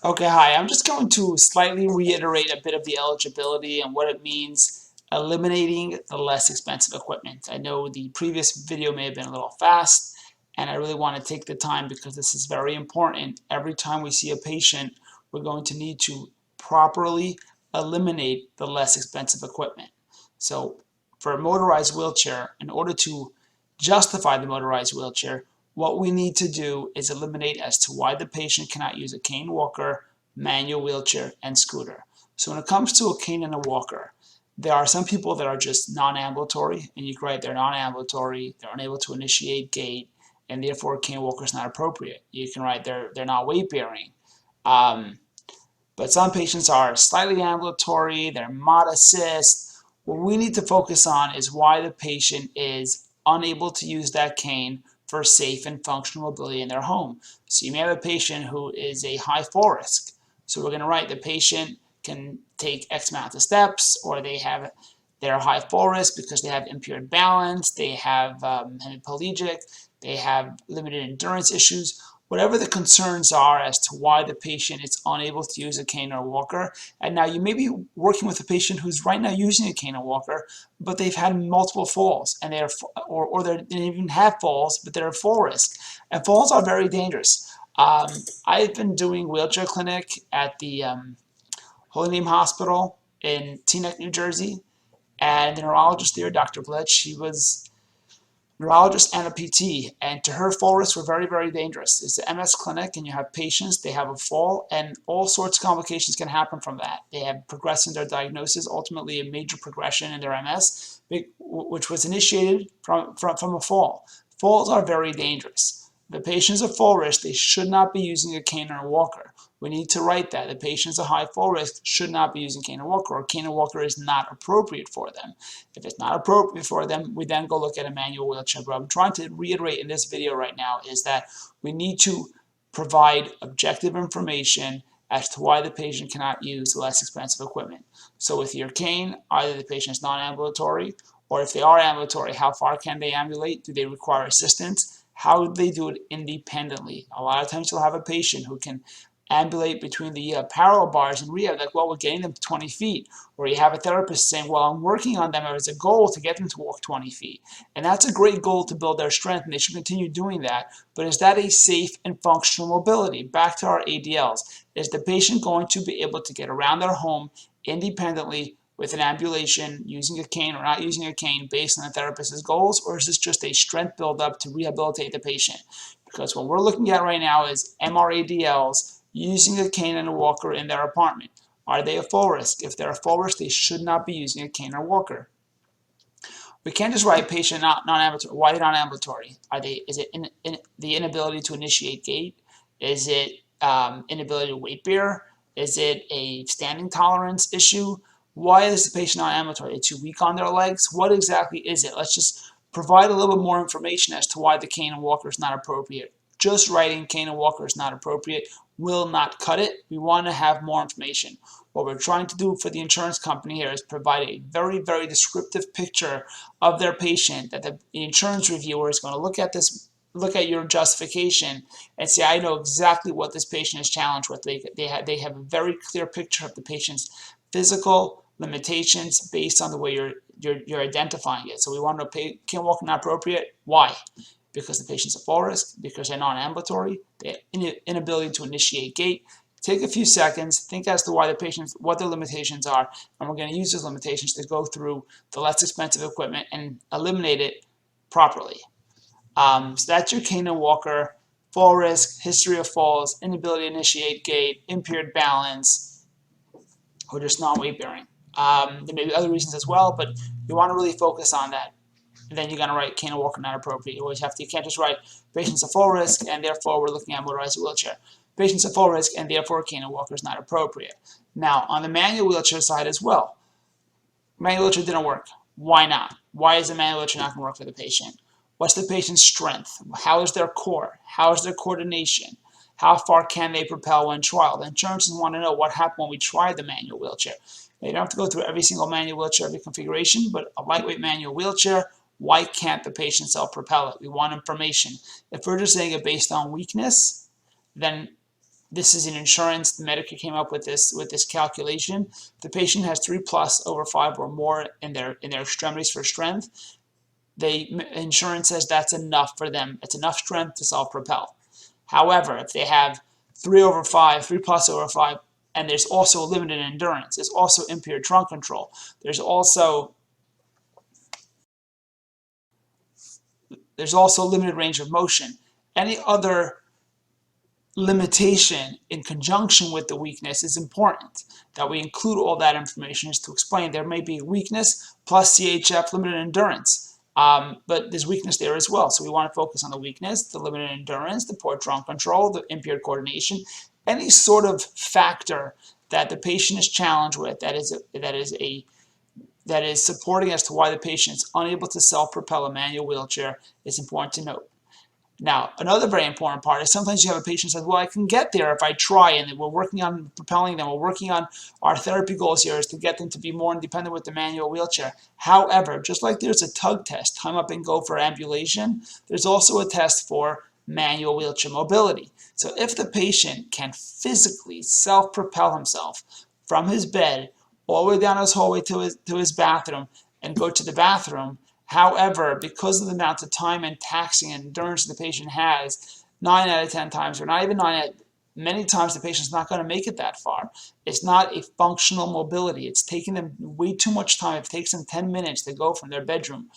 Okay, hi. I'm just going to slightly reiterate a bit of the eligibility and what it means eliminating the less expensive equipment. I know the previous video may have been a little fast, and I really want to take the time because this is very important. Every time we see a patient, we're going to need to properly eliminate the less expensive equipment. So for a motorized wheelchair, in order to justify the motorized wheelchair, what we need to do is eliminate as to why the patient cannot use a cane walker, manual wheelchair, and scooter. So when it comes to a cane and a walker, there are some people that are just non-ambulatory, and you can write they're non-ambulatory, they're unable to initiate gait, and therefore a cane walker is not appropriate. You can write they're not weight bearing. Um, but some patients are slightly ambulatory, they're mod assist. What we need to focus on is why the patient is unable to use that cane for safe and functional mobility in their home. So you may have a patient who is a high fall risk. So we're going to write the patient can take X amount of steps, or they're high fall risk because they have impaired balance, they have hemiplegic, they have limited endurance issues. Whatever the concerns are as to why the patient is unable to use a cane or walker. And now you may be working with a patient who's right now using a cane or walker, but they've had multiple falls, and they didn't even have falls, but they're at full risk. And falls are very dangerous. I've been doing wheelchair clinic at the Holy Name Hospital in Teaneck, New Jersey, and the neurologist there, Dr. Blitz, she was neurologist and a PT, and to her, fall risks were very, very dangerous. It's an MS clinic, and you have patients, they have a fall, and all sorts of complications can happen from that. They have progressed in their diagnosis, ultimately a major progression in their MS, which was initiated from a fall. Falls are very dangerous. The patients at fall risk, they should not be using a cane or a walker. We need to write that. The patients at high fall risk should not be using cane or walker, or cane or walker is not appropriate for them. If it's not appropriate for them, we then go look at a manual wheelchair. But I'm trying to reiterate in this video right now is that we need to provide objective information as to why the patient cannot use less expensive equipment. So with your cane, either the patient is non-ambulatory, or if they are ambulatory, how far can they ambulate? Do they require assistance? How do they do it independently? A lot of times you'll have a patient who can ambulate between the parallel bars in rehab, like, well, we're getting them to 20 feet. Or you have a therapist saying, well, I'm working on them as a goal to get them to walk 20 feet. And that's a great goal to build their strength, and they should continue doing that. But is that a safe and functional mobility? Back to our ADLs. Is the patient going to be able to get around their home independently with an ambulation, using a cane or not using a cane based on the therapist's goals, or is this just a strength buildup to rehabilitate the patient? Because what we're looking at right now is MRADLs using a cane and a walker in their apartment. Are they a full risk? If they're a full risk, they should not be using a cane or walker. We can't just write patient non-ambulatory. Why are they non-ambulatory? Is it the inability to initiate gait? Is it inability to weight bear? Is it a standing tolerance issue? Why is the patient non-ambulatory? Are they too weak on their legs? What exactly is it? Let's just provide a little bit more information as to why the cane and walker is not appropriate. Just writing cane and walker is not appropriate will not cut it. We want to have more information. What we're trying to do for the insurance company here is provide a very, very descriptive picture of their patient, that the insurance reviewer is going to look at your justification and say, I know exactly what this patient is challenged with. They have a very clear picture of the patient's physical limitations based on the way you're identifying it. So we want to know, can walk not appropriate? Why? Because the patient's a full risk, because they're non-ambulatory, they have inability to initiate gait. Take a few seconds, think as to why the patients, what their limitations are, and we're going to use those limitations to go through the less expensive equipment and eliminate it properly. So that's your cane and walker, fall risk, history of falls, inability to initiate gait, impaired balance, or just non-weight bearing. There may be other reasons as well, but you want to really focus on that. And then you're going to write cane and walker not appropriate. You can't just write patients at full risk and therefore we're looking at motorized wheelchair. Patients at full risk and therefore cane and walker is not appropriate. Now, on the manual wheelchair side as well, manual wheelchair didn't work. Why not? Why is the manual wheelchair not going to work for the patient? What's the patient's strength? How is their core? How is their coordination? How far can they propel when trial? The insurance want to know what happened when we tried the manual wheelchair. Now, you don't have to go through every single manual wheelchair, every configuration, but a lightweight manual wheelchair, why can't the patient self-propel it? We want information. If we're just saying it based on weakness, then This is an insurance. The Medicare came up with this calculation. If the patient has 3+ over 5 or more in their extremities for strength, insurance says that's enough for them. It's enough strength to self-propel. However, if they have 3 over 5, 3+ over 5, and there's also limited endurance, there's also impaired trunk control, there's also limited range of motion, any other limitation in conjunction with the weakness is important. That we include all that information is to explain there may be weakness plus CHF limited endurance. But there's weakness there as well. So we want to focus on the weakness, the limited endurance, the poor trunk control, the impaired coordination, any sort of factor that the patient is challenged with that is supporting as to why the patient is unable to self-propel a manual wheelchair is important to note. Now, another very important part is sometimes you have a patient who says, well, I can get there if I try, and we're working on propelling them. We're working on our therapy goals here is to get them to be more independent with the manual wheelchair. However, just like there's a tug test, time up and go for ambulation, there's also a test for manual wheelchair mobility. So if the patient can physically self-propel himself from his bed all the way down his hallway to his bathroom and go to the bathroom, however, because of the amount of time and taxing and endurance the patient has, 9 out of 10 times, or not even 9 out of many times, the patient's not going to make it that far. It's not a functional mobility. It's taking them way too much time. If it takes them 10 minutes to go from their bedroom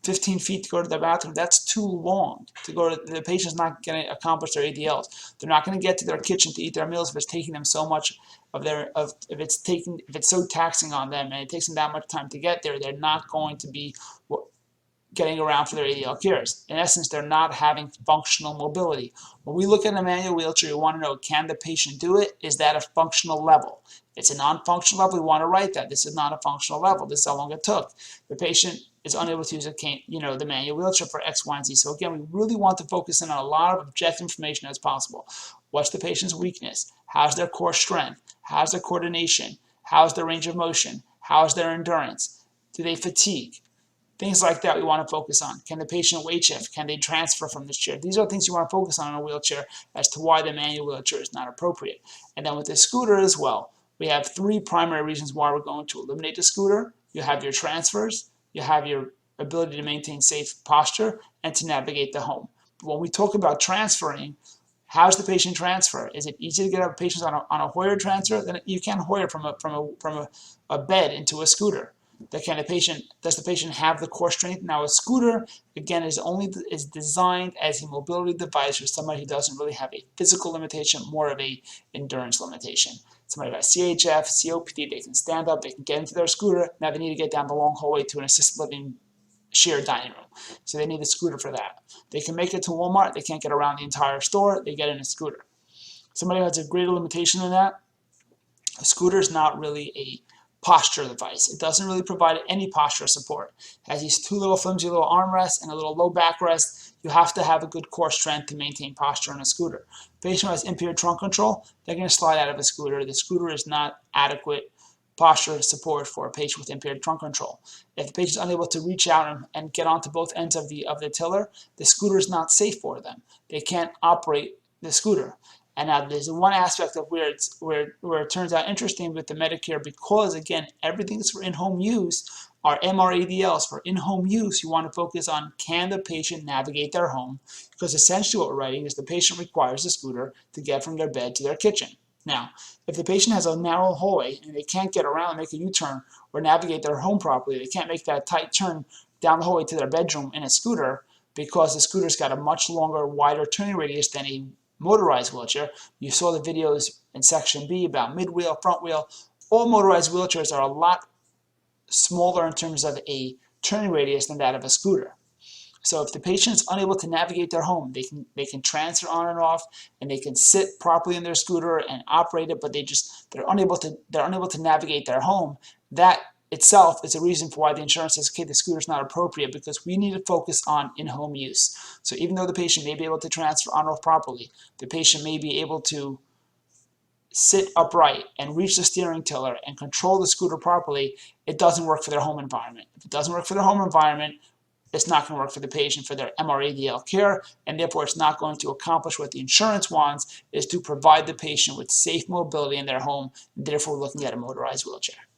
15 feet to go to the bathroom, that's too long to go to. The patient's not going to accomplish their ADLs. They're not going to get to their kitchen to eat their meals if it's taking them so much if it's so taxing on them and it takes them that much time to get there. They're not going to be getting around for their ADL cares. In essence, they're not having functional mobility. When we look at a manual wheelchair, we want to know, can the patient do it? Is that a functional level? If it's a non-functional level, we want to write that. This is not a functional level. This is how long it took. The patient is unable to use the manual wheelchair for X, Y, and Z. So again, we really want to focus in on a lot of objective information as possible. What's the patient's weakness? How's their core strength? How's their coordination? How's their range of motion? How's their endurance? Do they fatigue? Things like that we want to focus on. Can the patient weight shift? Can they transfer from this chair? These are things you want to focus on in a wheelchair as to why the manual wheelchair is not appropriate. And then with the scooter as well, we have 3 primary reasons why we're going to eliminate the scooter. You have your transfers, you have your ability to maintain safe posture, and to navigate the home. But when we talk about transferring, how's the patient transfer? Is it easy to get a patient on a Hoyer transfer? Then you can't Hoyer from a bed into a scooter. Does the patient have the core strength? Now a scooter, again, is designed as a mobility device for somebody who doesn't really have a physical limitation, more of a endurance limitation. Somebody has CHF, COPD, they can stand up, they can get into their scooter, now they need to get down the long hallway to an assisted living shared dining room. So they need a scooter for that. They can make it to Walmart, they can't get around the entire store, they get in a scooter. Somebody who has a greater limitation than that, a scooter is not really a posture device. It doesn't really provide any posture support. It has these 2 little flimsy little armrests and a little low backrest. You have to have a good core strength to maintain posture on a scooter. The patient who has impaired trunk control, they're going to slide out of a scooter. The scooter is not adequate posture support for a patient with impaired trunk control. If the patient is unable to reach out and get onto both ends of the tiller, the scooter is not safe for them. They can't operate the scooter. And now there's one aspect of where it turns out interesting with the Medicare, because again, everything is for in-home use. Our MRADLs for in-home use, you want to focus on, can the patient navigate their home? Because essentially what we're writing is the patient requires a scooter to get from their bed to their kitchen. Now, if the patient has a narrow hallway and they can't get around and make a U-turn or navigate their home properly, they can't make that tight turn down the hallway to their bedroom in a scooter because the scooter's got a much longer, wider turning radius than a motorized wheelchair. You saw the videos in section B about mid-wheel, front wheel. All motorized wheelchairs are a lot smaller in terms of a turning radius than that of a scooter. So if the patient is unable to navigate their home, they can transfer on and off, and they can sit properly in their scooter and operate it, but they're unable to navigate their home. That itself is a reason for why the insurance says, okay, the scooter is not appropriate, because we need to focus on in-home use. So even though the patient may be able to transfer on and off properly, the patient may be able to sit upright and reach the steering tiller and control the scooter properly, it doesn't work for their home environment. If it doesn't work for their home environment, it's not going to work for the patient for their MRADL care, and therefore it's not going to accomplish what the insurance wants, is to provide the patient with safe mobility in their home, and therefore we're looking at a motorized wheelchair.